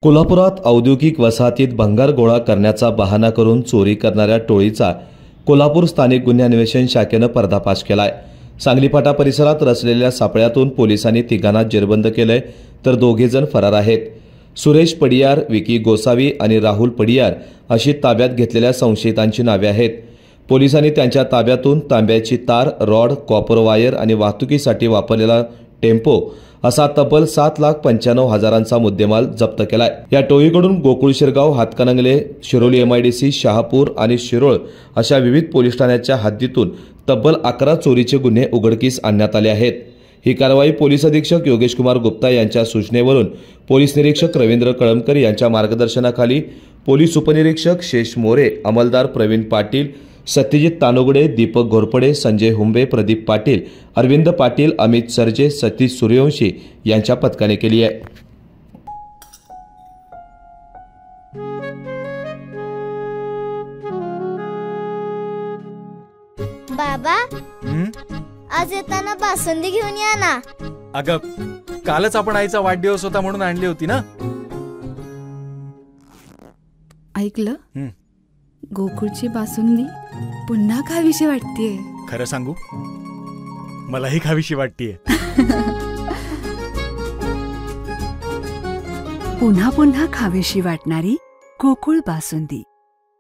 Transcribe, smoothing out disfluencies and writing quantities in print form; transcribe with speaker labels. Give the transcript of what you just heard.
Speaker 1: कोल्हापुरात औद्योगिक वसाहतीत भंगार गोळा करण्याचा बहाणा करून चोरी करणाऱ्या टोळीचा कोल्हापूर स्थानिक गुन्हे अन्वेषण शाखेनं पर्दाफाश केलाय। सांगली फाटा परिसरात रचलेल्या सापळ्यातून पोलिसांनी तिघांना जेरबंद केलंय, तर दोघे जण फरार आहेत। सुरेश पडियार, विकी गोसावी आणि राहुल पडियार अशी ताब्यात घेतलेल्या संशयितांची नावे आहेत। पोलिसांनी त्यांच्या ताब्यातून तांब्याची तार, रॉड, कॉपर वायर आणि वाहतुकीसाठी वापरलेला टेम्पो असा तब्बल 7,95,000चा मुद्देमाल जप्त केलाय। या टोळीकडून गोकुळ शिरगाव, हातकणंगले, शिरोली MIDC, शहापूर आणि शिरोळ अशा विविध पोलीस ठाण्याच्या हद्दीतून तब्बल 11 चोरीचे गुन्हे उघडकीस आणण्यात आले आहेत। ही कारवाई पोलीस अधीक्षक योगेश कुमार गुप्ता यांच्या सूचनेवरून पोलीस निरीक्षक रवींद्र कळमकर यांच्या मार्गदर्शनाखाली पोलीस उपनिरीक्षक शेष मोरे, अंमलदार प्रवीण पाटील, सत्यजित तानुगडे, दीपक घोरपडे, संजय हुंबे, प्रदीप पाटील, अरविंद पाटील, अमित सरजे, सतीश सूर्यवंशी यांच्या पथकाने केली आहे।
Speaker 2: बाबा, आज येताना बासुंदी घेऊन या ना।
Speaker 3: अगं, कालच आपण आईचा वाढदिवस होता म्हणून आणली होती ना।
Speaker 4: ऐकलं, गोकुळची बासुंदी पुन्हा खावीशी वाटतेय।
Speaker 3: खरं सांगू, मलाही खावीशी वाटतेय।
Speaker 4: पुन्हा पुन्हा खावीशी वाटणारी गोकुळ बासुंदी।